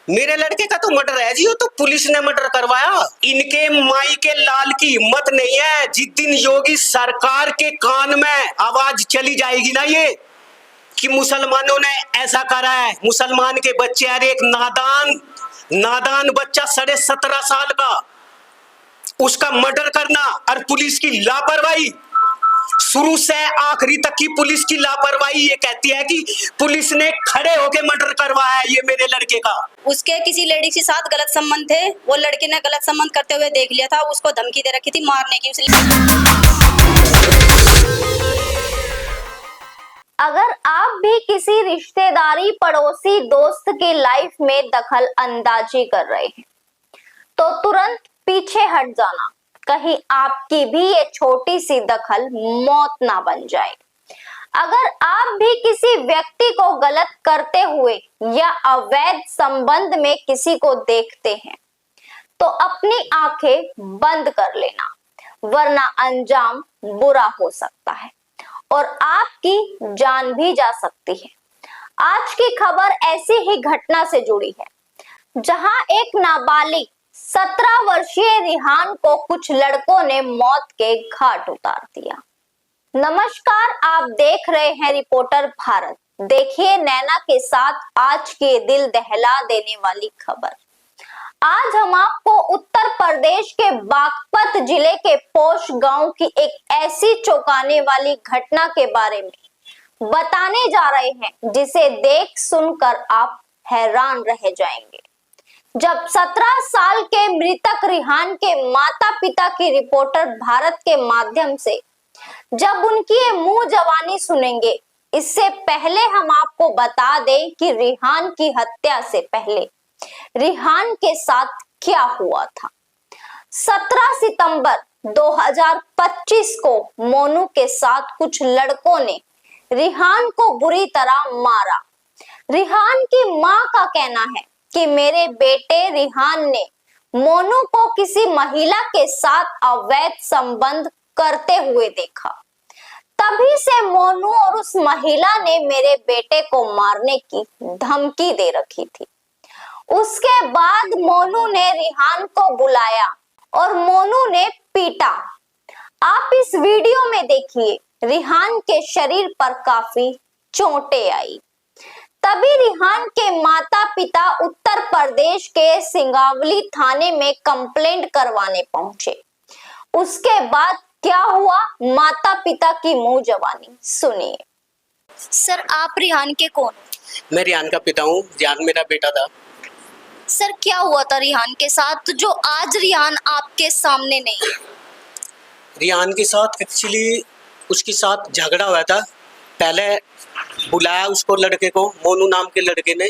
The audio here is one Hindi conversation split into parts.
मेरे लड़के का तो मर्डर है जी, वो तो पुलिस ने मर्डर करवाया। इनके माई के लाल की हिम्मत नहीं है। जिस दिन योगी सरकार के कान में आवाज चली जाएगी ना ये कि मुसलमानों ने ऐसा करा है, मुसलमान के बच्चे, अरे एक नादान बच्चा 17.5 साल का, उसका मर्डर करना और पुलिस की लापरवाही, शुरू से आखिरी तक की पुलिस की लापरवाही ये कहती है कि पुलिस ने खड़े होके मर्डर करवाया है ये मेरे लड़के का। उसके किसी लेडी के साथ गलत संबंध थे, वो लड़के ने गलत संबंध करते हुए देख लिया था, उसको धमकी दे रखी थी मारने की उसने। अगर आप भी किसी रिश्तेदारी, पड़ोसी, दोस्त की लाइफ में दखल अंदाजी कर रहे हैं तो तुरंत पीछे हट जाना, कहीं आपकी भी ये छोटी सी दखल मौत ना बन जाए। अगर आप भी किसी व्यक्ति को गलत करते हुए या अवैध संबंध में किसी को देखते हैं तो अपनी आंखें बंद कर लेना, वरना अंजाम बुरा हो सकता है और आपकी जान भी जा सकती है। आज की खबर ऐसी ही घटना से जुड़ी है, जहां एक नाबालिग 17 वर्षीय रिहान को कुछ लड़कों ने मौत के घाट उतार दिया। नमस्कार, आप देख रहे हैं रिपोर्टर भारत। देखिए नैना के साथ आज की दिल दहला देने वाली खबर। आज हम आपको उत्तर प्रदेश के बागपत जिले के पोश गांव की एक ऐसी चौंकाने वाली घटना के बारे में बताने जा रहे हैं जिसे देख सुनकर आप हैरान रह जाएंगे। जब 17 साल के मृतक रिहान के माता पिता की रिपोर्टर भारत के माध्यम से जब उनकी ये मुंह जवानी सुनेंगे, इससे पहले हम आपको बता दें कि रिहान की हत्या से पहले रिहान के साथ क्या हुआ था। 17 सितंबर 2025 को मोनू के साथ कुछ लड़कों ने रिहान को बुरी तरह मारा। रिहान की मां का कहना है कि मेरे बेटे रिहान ने मोनू को किसी महिला के साथ अवैध संबंध करते हुए देखा। तभी से मोनू और उस महिला ने मेरे बेटे को मारने की धमकी दे रखी थी। उसके बाद मोनू ने रिहान को बुलाया और मोनू ने पीटा। आप इस वीडियो में देखिए, रिहान के शरीर पर काफी चोटें आई। तभी रिहान के माता पिता उत्तर प्रदेश के सिंगावली थाने में कंप्लेंट करवाने पहुंचे। उसके बाद क्या हुआ, माता पिता की मुंह जवानी सुनिए। सर, आप रिहान के कौन? मैं रिहान का पिता हूँ, रिहान मेरा बेटा था। सर, क्या हुआ था रिहान के साथ जो आज रिहान आपके सामने नहीं है? रिहान के साथ एक्चुअली उसके साथ झगड़ा हुआ था। पहले बुलाया उसको, लड़के को, मोनू नाम के लड़के ने,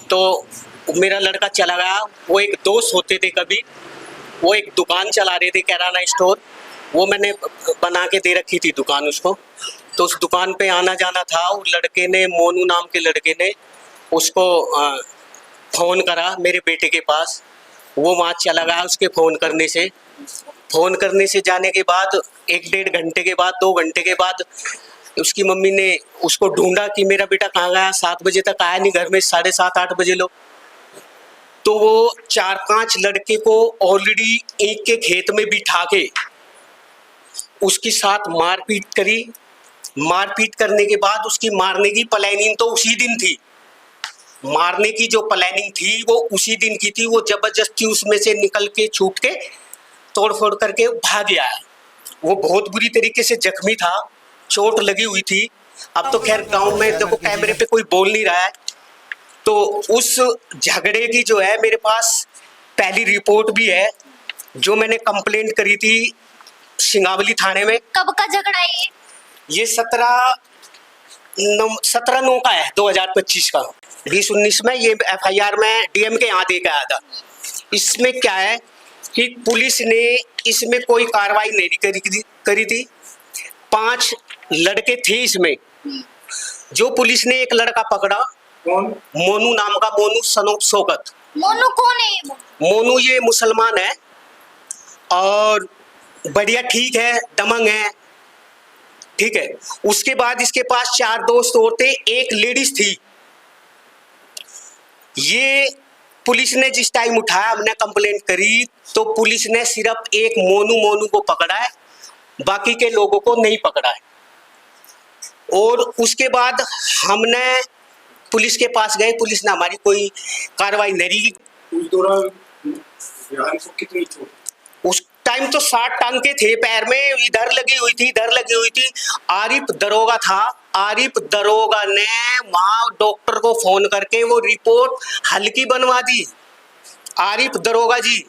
तो मेरा लड़का चला गया। वो एक दोस्त होते थे, कभी वो एक दुकान चला रहे थे, किराना स्टोर, वो मैंने बना के दे रखी थी दुकान उसको, तो उस दुकान पे आना जाना था। वो लड़के ने, मोनू नाम के लड़के ने उसको फ़ोन करा मेरे बेटे के पास। वो वहाँ चला गया। उसके फ़ोन करने से जाने के बाद 1-1.5 घंटे के बाद, 2 घंटे के बाद उसकी मम्मी ने उसको ढूंढा कि मेरा बेटा कहाँ गया। 7 बजे तक आया नहीं घर में, 7:30-8 बजे लोग। तो वो 4-5 लड़के को ऑलरेडी एक के खेत में बिठा के उसके साथ मारपीट करी। मारपीट करने के बाद उसकी मारने की प्लानिंग तो उसी दिन थी। मारने की जो प्लानिंग थी वो उसी दिन की थी। वो जबरदस्ती उसमें से निकल के, छूट के, तोड़ फोड़ करके भाग गया। वो बहुत बुरी तरीके से जख्मी था, चोट लगी हुई थी। अब तो खैर गांव में देखो कैमरे पे कोई बोल नहीं रहा है। तो उस झगड़े की जो है मेरे पास पहली रिपोर्ट भी है, जो मैंने कंप्लेंट करी थी सिंगावली थाने में। कब का झगड़ा है ये 17/9 का है, 2025 का। 20-19 में ये FIR में DM के यहाँ दे के आया था। इसमें क्या है कि पुलिस ने इसमें कोई कार्रवाई नहीं करी थी। 5 लड़के थे इसमें। जो पुलिस ने एक लड़का पकड़ा, कौन? मोनू नाम का, मोनू सन ऑफ शौकत। मोनू कौन है ये? मोनू ये मुसलमान है और बढ़िया, ठीक है, दमंग है, ठीक है। उसके बाद इसके पास 4 दोस्त और थे, एक लेडीज थी। ये पुलिस ने जिस टाइम उठाया, हमने कंप्लेंट करी, तो पुलिस ने सिर्फ एक मोनू को पकड़ा है, बाकी के लोगों को नहीं पकड़ा है। और उसके बाद हमने पुलिस के पास गए, पुलिस ने हमारी कोई कार्रवाई नहीं की। उस दौरान रिहान को कितनी चोट? उस टाइम तो 60 टांके थे पैर में, इधर लगी हुई थी, इधर लगी हुई थी। आरिफ दरोगा था, आरिफ दरोगा ने वहां डॉक्टर को फोन करके वो रिपोर्ट हल्की बनवा दी, आरिफ दरोगा जी।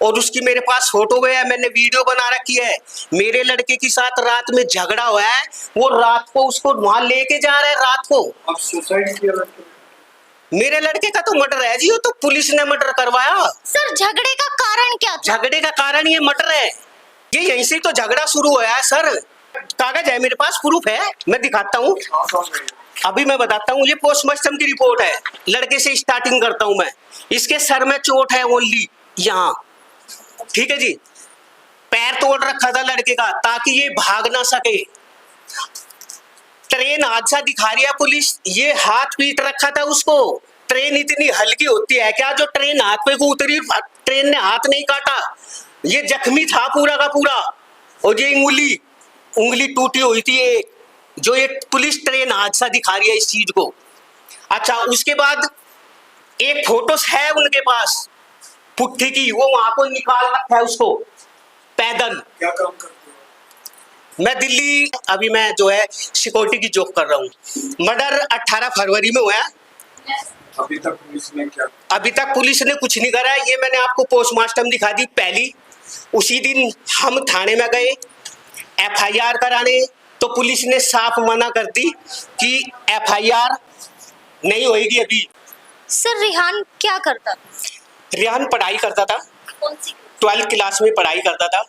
और उसकी मेरे पास फोटो है, मैंने वीडियो बना रखी है। मेरे लड़के के साथ रात में झगड़ा हुआ है, वो रात को उसको वहां लेके जा रहे हैं रात को। आप सुसाइड किया लड़के? मेरे लड़के का तो मर्डर है जी, वो तो पुलिस ने मर्डर करवाया। सर झगड़े का कारण क्या था? झगड़े का कारण ये मर्डर है, ये यहीं से तो झगड़ा शुरू हुआ है सर। कागज है मेरे पास, प्रूफ है, मैं दिखाता हूँ। अभी मैं बताता हूँ, ये पोस्टमार्टम की रिपोर्ट है। लड़के से स्टार्टिंग करता हूँ मैं। इसके सर में चोट है ओनली यहाँ, ठीक है जी। पैर तोड़ रखा था लड़के का ताकि ये भाग ना सके। ट्रेन हादसा दिखा रही है पुलिस, ये हाथ पीट रखा था उसको। ट्रेन इतनी हल्की होती है क्या जो ट्रेन हाथ पे को उतरी, ट्रेन ने हाथ नहीं काटा। ये जख्मी था पूरा का पूरा। और ये उंगली टूटी हुई थी एक, जो ये पुलिस ट्रेन हादसा दिखा रही है इस चीज को। अच्छा, उसके बाद एक फोटोस है उनके पास पुट्ठी की, वो वहां को निकाल रखा है उसको पैदल। क्या काम करते हो? मैं दिल्ली, अभी मैं जो है सिक्योरिटी की जॉब कर रहा हूँ। मर्डर 18 फरवरी में हुआ है। अभी तक पुलिस ने क्या? अभी तक पुलिस ने कुछ नहीं करा। ये मैंने आपको पोस्टमार्टम दिखा दी पहली। उसी दिन हम थाने में गए FIR कराने, तो पुलिस ने साफ मना कर दी कि FIR नहीं होगी अभी। सर रिहान क्या करता? रिहान पढ़ाई करता था, कौन सी? 12th क्लास में पढ़ाई करता था।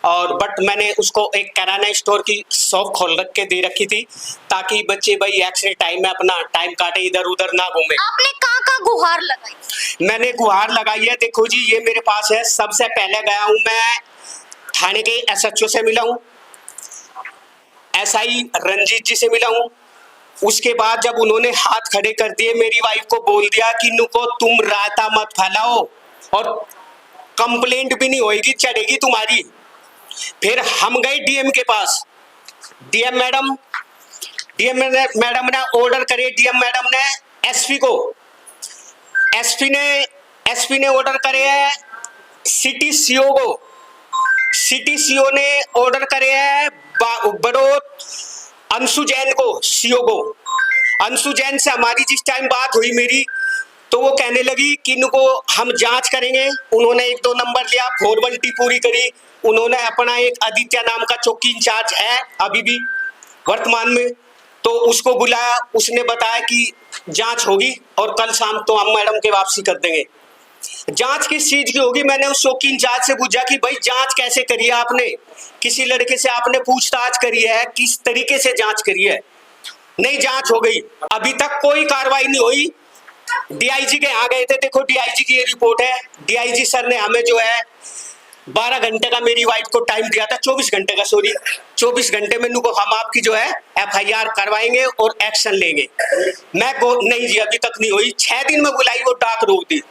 और बट मैंने उसको एक किराना स्टोर की शॉप खोल रख के दे रखी थी, ताकि बच्चे भाई एक्स्ट्रा टाइम में अपना टाइम काटे, इधर उधर ना घूमे। आपने कहाँ गुहार लगाई? मैंने गुहार लगाई है, देखो जी ये मेरे पास है। सबसे पहले गया हूं मैं थाने के SHO से मिला हूं, SI रंजीत जी से मिला हूं। उसके बाद जब उन्होंने हाथ खड़े कर दिए, मेरी वाइफ को बोल दिया कि नुको तुम रायता मत फैलाओ और कंप्लेंट भी नहीं होगी, चढ़ेगी तुम्हारी। फिर हम गए DM के पास। DM मैडम ने ऑर्डर करे, DM मैडम ने SP को, SP ने ऑर्डर करे है सिटी CO को, सिटी CO ने ऑर्डर करे है बड़ोद अंशु जैन को, CO को। अंशु जैन से हमारी जिस टाइम बात हुई मेरी, तो वो कहने लगी कि इनको हम जांच करेंगे। उन्होंने 1-2 नंबर लिया, फॉर्मेलिटी पूरी करी। उन्होंने अपना एक आदित्य नाम का चौकी इंचार्ज है अभी भी वर्तमान में, तो उसको बुलाया। उसने बताया कि जांच होगी और कल शाम तो हम मैडम के वापसी कर देंगे। जांच किस चीज की होगी, मैंने उस चौकी इंचार्ज से पूछा कि भाई जांच कैसे करी है आपने, किसी लड़के से आपने पूछताछ करी है, किस तरीके से जांच करी है? नहीं, जांच हो गई, अभी तक कोई कार्रवाई नहीं हुई। DIG के यहाँ गए थे, देखो DIG की ये रिपोर्ट है। DIG सर ने हमें जो है 12 घंटे का मेरी वाइफ को टाइम दिया था, 24 घंटे का, सॉरी 24 घंटे में नुको हम आपकी जो है FIR करवाएंगे और एक्शन लेंगे। मैं नहीं जी, अभी तक नहीं हुई। 6 दिन में बुलाई, वो डाक रोक दी।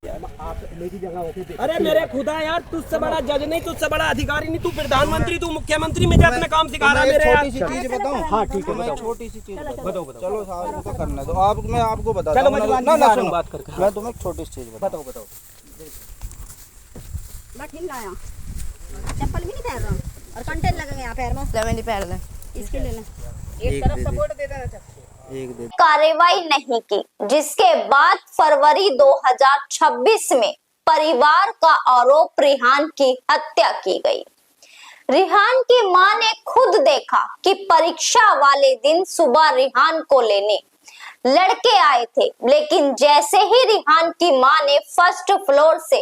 अरे मेरे खुदा यार, तुझसे बड़ा जज नहीं, तुझसे बड़ा अधिकारी नहीं, तू प्रधानमंत्री, तू मुख्यमंत्री, मुझे अपना काम सिखा रहा है मेरे यार। छोटी सी चीज बताऊं? हाँ ठीक है, मैं छोटी सी चीज बताओ। चलो साहब को करना दो, आप मैं आपको बताता चलो, हूं। मैं ना सुनो बात करके। मैं तुम्हें एक छोटी सी चीज बताओ। चप्पल भी नहीं पहन रहा और कंटेन लगे यहाँ पैर में। मैं नहीं पहन इसके लेना एक तरफ सपोर्ट दे देना, एक दे। कार्रवाई नहीं की, जिसके बाद फरवरी 2026 में परिवार का आरोप रिहान की हत्या की गई। रिहान की मां ने खुद देखा कि परीक्षा वाले दिन सुबह रिहान को लेने लड़के आए थे, लेकिन जैसे ही रिहान की मां ने फर्स्ट फ्लोर से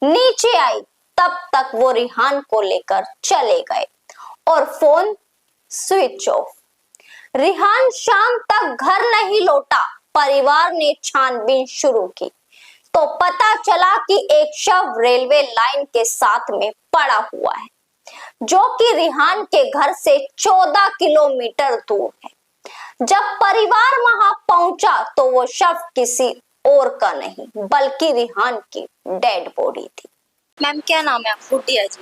नीचे आई, तब तक वो रिहान को लेकर चले गए और फोन स्विच ऑफ। रिहान शाम तक घर नहीं लौटा। परिवार ने छानबीन शुरू की तो पता चला कि एक शव रेलवे लाइन के साथ में पड़ा हुआ है, जो कि रिहान के घर से 14 किलोमीटर दूर है। जब परिवार वहां पहुंचा तो वो शव किसी और का नहीं बल्कि रिहान की डेड बॉडी थी। मैम क्या नाम है आपका? गुड्डिया जी।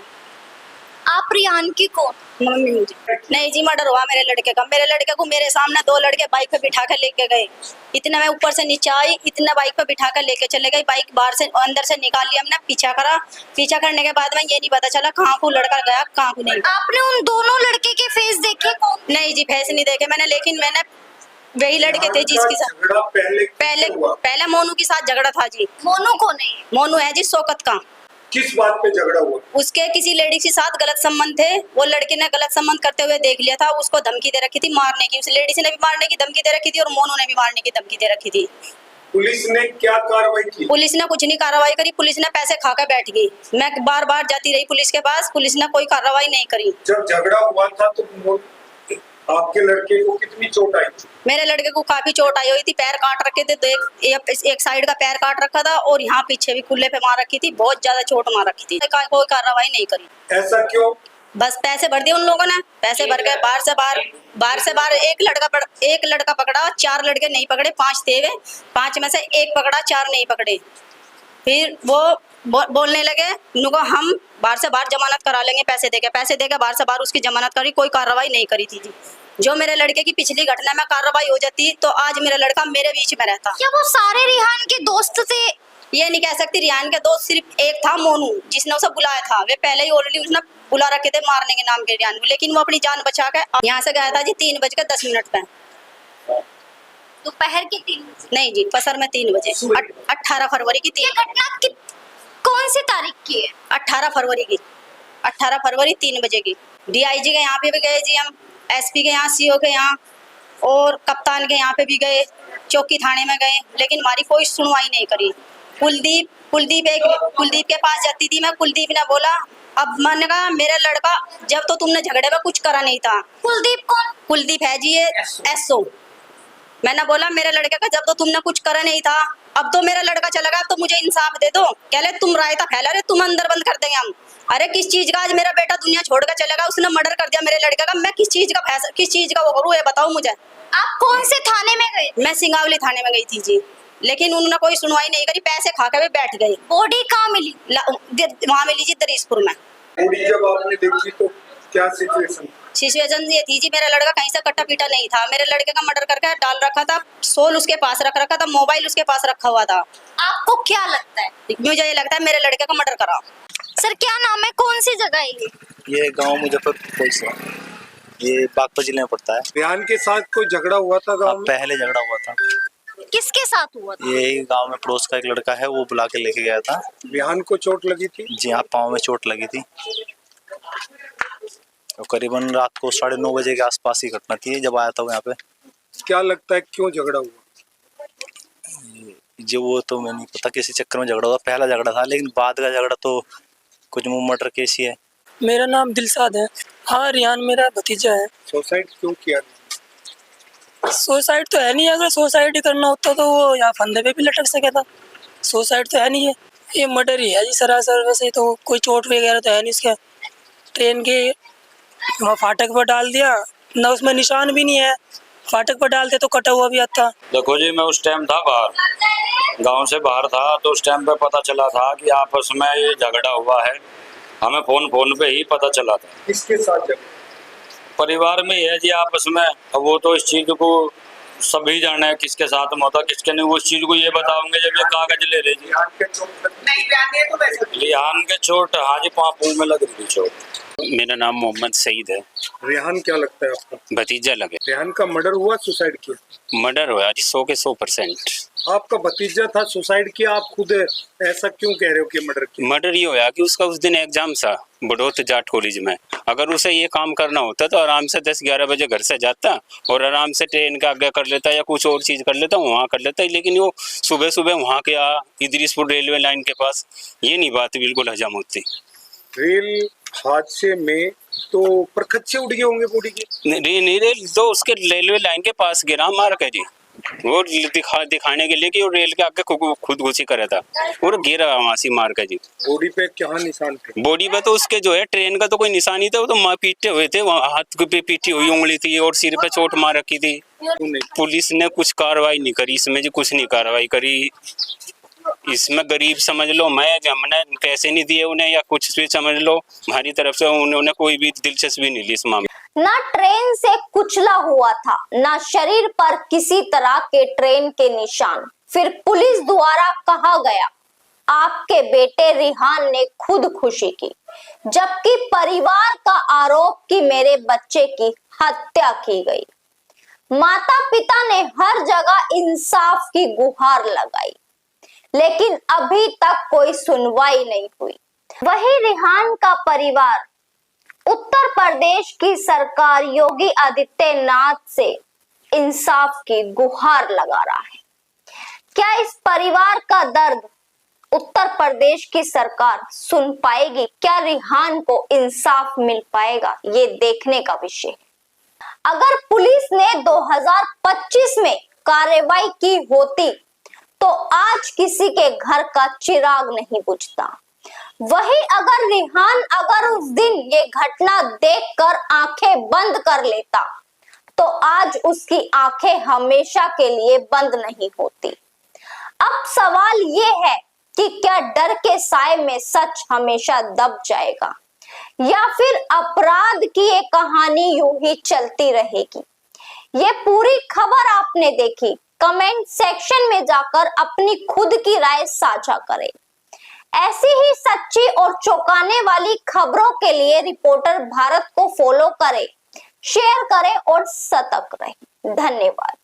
आप रियान की कौन? मम्मी जी। नहीं जी, मर्डर हुआ मेरे लड़के का। मेरे लड़के को मेरे सामने दो लड़के बाइक पे बिठा कर लेके गए। इतना मैं ऊपर से नीचे आई, इतना बाइक पे बिठा कर लेके चले गए। बाइक बाहर से अंदर से निकाल लिया हमने, पीछा करा। पीछा करने के बाद में ये नहीं पता चला कहाँ को लड़का गया कहाँ को नहीं। आपने उन दोनों लड़के के फेस देखे? कौन? नहीं जी, फेस नहीं देखे मैंने, लेकिन मैंने वही लड़के थे जिसके साथ झगड़ा पहले हुआ? पहले मोनू के साथ झगड़ा था जी। मोनू को नहीं? मोनू है जी शौकत का। किस बात पे झगड़ा हुआ? उसके किसी लेडी के साथ गलत संबंध थे। वो लड़के ने गलत संबंध करते हुए देख लिया था, उसको धमकी दे रखी थी मारने की। उस लेडी ने भी मारने की धमकी दे रखी थी और मोनू ने भी मारने की धमकी दे रखी थी। पुलिस ने क्या कार्रवाई की? पुलिस ने कुछ नहीं कार्रवाई करी। पुलिस ने पैसे खाकर बैठ गई। मैं बार बार जाती रही पुलिस के पास, पुलिस ने कोई कार्रवाई नहीं करी। जब झगड़ा हुआ था तो आपके लड़के को कितनी चोट आई थी? मेरे लड़के को काफी चोट आई हुई थी, पैर काट रखे थे। तो एक साइड का पैर काट रखा था और यहाँ पीछे भी कुल्ले पे मार रखी थी। बहुत ज्यादा चोट मार रखी थी। कोई कार्रवाई नहीं करी। ऐसा क्यों? बस पैसे भर दिए उन लोगों ने। पैसे भर के बाहर से बाहर एक लड़का पकड़ा, 4 लड़के नहीं पकड़े, 5 थे वे। 5 में से एक पकड़ा, 4 नहीं पकड़े। फिर वो बोलने लगे उनको हम बाहर से बाहर जमानत करा लेंगे, पैसे देके बाहर से बाहर उसकी जमानत करी। कोई कार्रवाई नहीं करी थी जी। जो मेरे लड़के की पिछली घटना में कार्रवाई हो जाती तो आज मेरा लड़का मेरे बीच में रहता। क्या वो सारे रिहान के दोस्त थे? ये नहीं कह सकती। रियान के दोस्त सिर्फ एक था मोनू, जिसने उसे बुलाया था। वे पहले ही ऑलरेडी उसने बुला रखे थे मारने के नाम के रियान, लेकिन वो अपनी जान बचा के यहाँ से गया था जी 3:10 पे। दोपहर के 3 बजे? नहीं जी, पसर में 3 बजे। 18 फरवरी की ये घटना कौन सी तारीख की है? 18 फरवरी की। 18 फरवरी 3 बजे की। DIG के यहाँ पे भी गए जी हम, SP के यहाँ, CO के यहाँ और कप्तान के यहाँ पे भी गए, चौकी थाने में गए, लेकिन हमारी कोई सुनवाई नहीं करी। कुलदीप के पास जाती थी मैं। कुलदीप ने बोला, अब मैंने कहा मेरा लड़का जब तो तुमने झगड़े में कुछ करा नहीं था। कुलदीप कौन? कुलदीप है जी ये SO। मैंने बोला मेरे लड़के का जब तो तुमने कुछ करा नहीं था, अब तो मेरा लड़का चला गया, तो मुझे इंसाफ दे दो। कह ले तुम रायता फैला रहे, तुम अंदर बंद कर देंगे हम। अरे किस चीज का आज मेरा बेटा दुनिया छोड़ कर चलेगा? उसने मर्डर कर दिया मेरे लड़के का। मैं किस चीज का वो करूँ, ये बताओ मुझे। आप कौन से थाने में गए? मैं सिंगावली थाने में गई थी जी, लेकिन उन्होंने कोई सुनवाई नहीं करी। पैसे खा के वे बैठ गए। बॉडी कहाँ मिली? वहाँ मिली जी दरीसपुर में। बॉडी जब आपने देखी तो क्या सिचुएशन? ये थी जी, मेरा लड़का कहीं से कट्टा पीटा नहीं था। मेरे लड़के का मर्डर करके डाल रखा था। सोल उसके पास रख रखा था, मोबाइल उसके पास रखा हुआ था। आपको क्या लगता है? मुझे ये लगता है मेरे लड़के का मर्डर करा। सर क्या नाम है? कौन सी जगह है ये गांव मुजफ्फरपुर से, ये बागपत जिले में पड़ता है। रियान के साथ कोई झगड़ा हुआ था गांव में? पहले झगड़ा हुआ था। किसके साथ हुआ था? ये गांव में पड़ोस का एक लड़का है, वो बुला के लेके गया था। रियान को चोट लगी थी? जी हाँ, पाँव में चोट लगी थी। और करीबन रात को 9:30 बजे के आसपास ही घटना थी जब आया था वो यहाँ पे। क्या लगता है क्यों झगड़ा हुआ? जो वो तो मैं नहीं पता किसी चक्कर में झगड़ा हुआ। पहला झगड़ा था, लेकिन बाद का झगड़ा तो कुछ मर्डर केस ही है। मेरा नाम दिलशाद है। हाँ, रियान मेरा भतीजा है। सुसाइड क्यों किया? सुसाइड तो है नहीं। अगर सुसाइड ही करना होता तो वो यहाँ फंदे पे भी लटक सके था। सुसाइड तो है नहीं है, ये मर्डर ही है जी सरासर। वैसे तो कोई चोट वगैरह तो है नहीं इसका। ट्रेन के वहाँ फाटक पर डाल दिया ना, उसमें निशान भी नहीं है। फाटक पर डालते तो कटा हुआ भी आता। देखो जी, मैं उस टाइम था बाहर, गांव से बाहर था, तो उस टाइम पे पता चला था कि आपस में ये झगड़ा हुआ है। हमें फोन पे ही पता चला था। किसके साथ झगड़ा? परिवार में ही है जी आपस में। अब वो तो इस चीज को सभी जाने किसके साथ में होता किसके नहीं, वो इस चीज को ये बताओगे जब ये कागज ले रहे जी। रिहान के चोट, हाँ जी, पाँव में लग रही चोट। मेरा नाम मोहम्मद सईद है। रिहान क्या लगता है आपका? भतीजा लगे। रिहान का मर्डर हुआ, सुसाइड किया? मर्डर हुआ जी 100 के 100%। आपका भतीजा था, सुसाइड किया, आप खुद ऐसा क्यों कह रहे हो कि मर्डर किया? मर्डर ये होया कि उसका उस दिन एग्जाम था बड़ौत जाट कॉलेज में। अगर उसे ये काम करना होता तो आराम से 10-11 बजे घर से जाता और आराम से ट्रेन का आगे कर लेता या कुछ और चीज कर लेता, वहाँ कर लेता। लेकिन वो सुबह सुबह वहाँ के इदरीसपुर रेलवे लाइन के पास, ये नहीं बात बिल्कुल हजम होती। रेल हादसे में तो परखच्चे उड़ गए होंगे बॉडी के? रेल तो उसके रेलवे लाइन के पास गिरा मार के जी। वो दिखाने के लिए कि वो रेल के आगे खुद घुसी करा था और गिरा वहां से मार का जी। बॉडी पे क्या निशान थे? बॉडी पे तो उसके जो है ट्रेन का तो कोई निशान नहीं था, वो तो पीटे हुए थे, हाथ पे पीटी हुई उंगली थी और सिर पे चोट मार रखी थी। पुलिस ने कुछ कार्रवाई नहीं करी इसमें जी, कुछ नहीं कार्रवाई करी इसमें। गरीब समझ लो, हमने पैसे नहीं दिए उन्हें या कुछ भी समझ लो, हमारी तरफ से उन्होंने कोई भी दिलचस्पी नहीं ली इस मामले। ना ट्रेन से कुचला हुआ था, ना शरीर पर किसी तरह के ट्रेन के निशान। फिर पुलिस द्वारा कहा गया आपके बेटे रिहान ने खुद खुशी की, जबकि परिवार का आरोप कि मेरे बच्चे की हत्या की गई। माता पिता ने हर जगह इंसाफ की गुहार लगाई, लेकिन अभी तक कोई सुनवाई नहीं हुई। वही रिहान का परिवार उत्तर प्रदेश की सरकार योगी आदित्यनाथ से इंसाफ की गुहार लगा रहा है। क्या इस परिवार का दर्द उत्तर प्रदेश की सरकार सुन पाएगी? क्या रिहान को इंसाफ मिल पाएगा? ये देखने का विषय है। अगर पुलिस ने 2025 में कार्रवाई की होती तो आज किसी के घर का चिराग नहीं बुझता। वही अगर उस दिन ये घटना देखकर आंखें बंद कर लेता तो आज उसकी आंखें हमेशा के लिए बंद नहीं होती। अब सवाल ये है कि क्या डर के साए में सच हमेशा दब जाएगा या फिर अपराध की ये कहानी यूं ही चलती रहेगी? ये पूरी खबर आपने देखी, कमेंट सेक्शन में जाकर अपनी खुद की राय साझा करें। ऐसी ही सच्ची और चौंकाने वाली खबरों के लिए रिपोर्टर भारत को फॉलो करें, शेयर करें और सतर्क रहें। धन्यवाद।